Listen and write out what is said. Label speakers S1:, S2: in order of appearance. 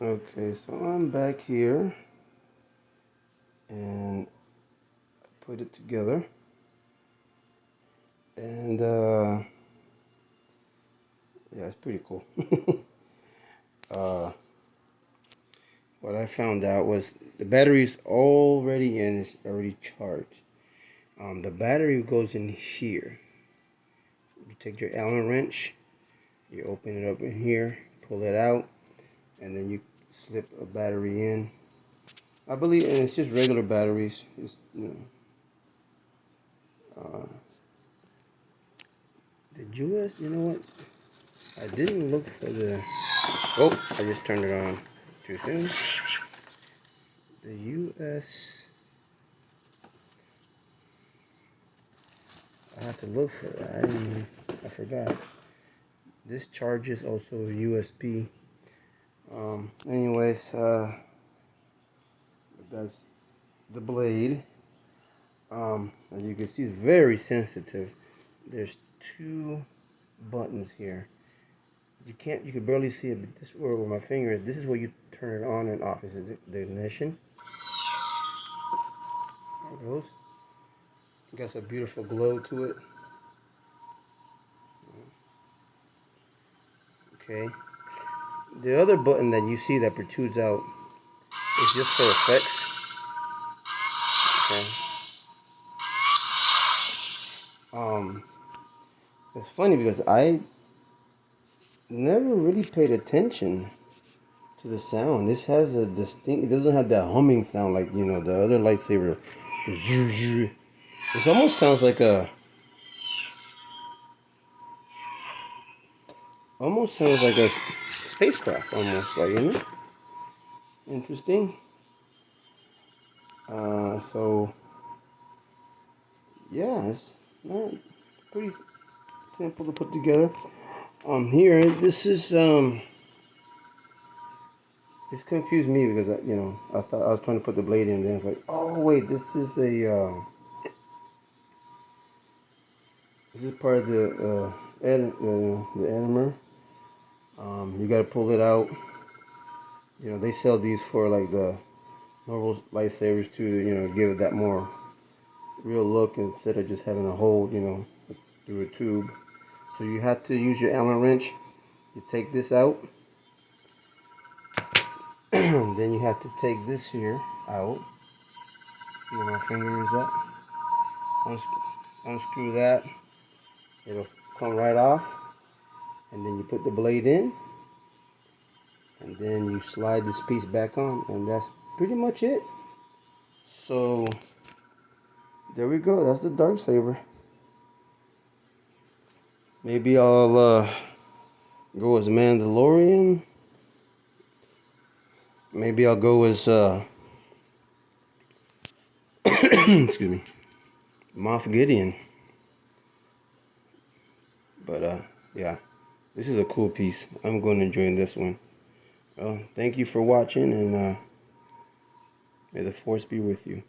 S1: Okay, so I'm back here and I put it together, and yeah, it's pretty cool. uh, what I found out was the battery's already in, it's already charged. The battery goes in here. You take your Allen wrench, you open it up in here, pull it out, and then you slip a battery in. I believe, and it's just regular batteries. It's, the US, you know what? I didn't look for the. Oh, I just turned it on too soon. The US. I have to look for it. I forgot. This charges also USB. Anyways, that's the blade. As you can see, it's very sensitive. There's two buttons here. You can barely see it, but this where my finger is. This is where you turn it on and off. This is the ignition. There it goes. It got a beautiful glow to it. Okay. The other button that you see that protrudes out is just for effects. Okay. Um, it's funny because I never really paid attention to the sound. This has a distinct. It doesn't have that humming sound like the other lightsaber. It almost sounds like a spacecraft, almost like. Interesting. So yeah, it's not pretty simple to put together. Here, this confused me because I thought I was trying to put the blade in, and then it's like, oh wait, this is part of the enimer. You got to pull it out. They sell these for like the normal lightsabers to give it that more real look instead of just having a hole through a tube. So you have to use your Allen wrench. You take this out. Then you have to take this here out. See where my finger is at? Unscrew that. It'll come right off. And then you put the blade in. And then you slide this piece back on. And that's pretty much it. So there we go. That's the Darksaber. Maybe I'll go as Mandalorian. Maybe I'll go as excuse me, Moff Gideon. But yeah, this is a cool piece. I'm going to enjoy this one. Well, thank you for watching, and may the force be with you.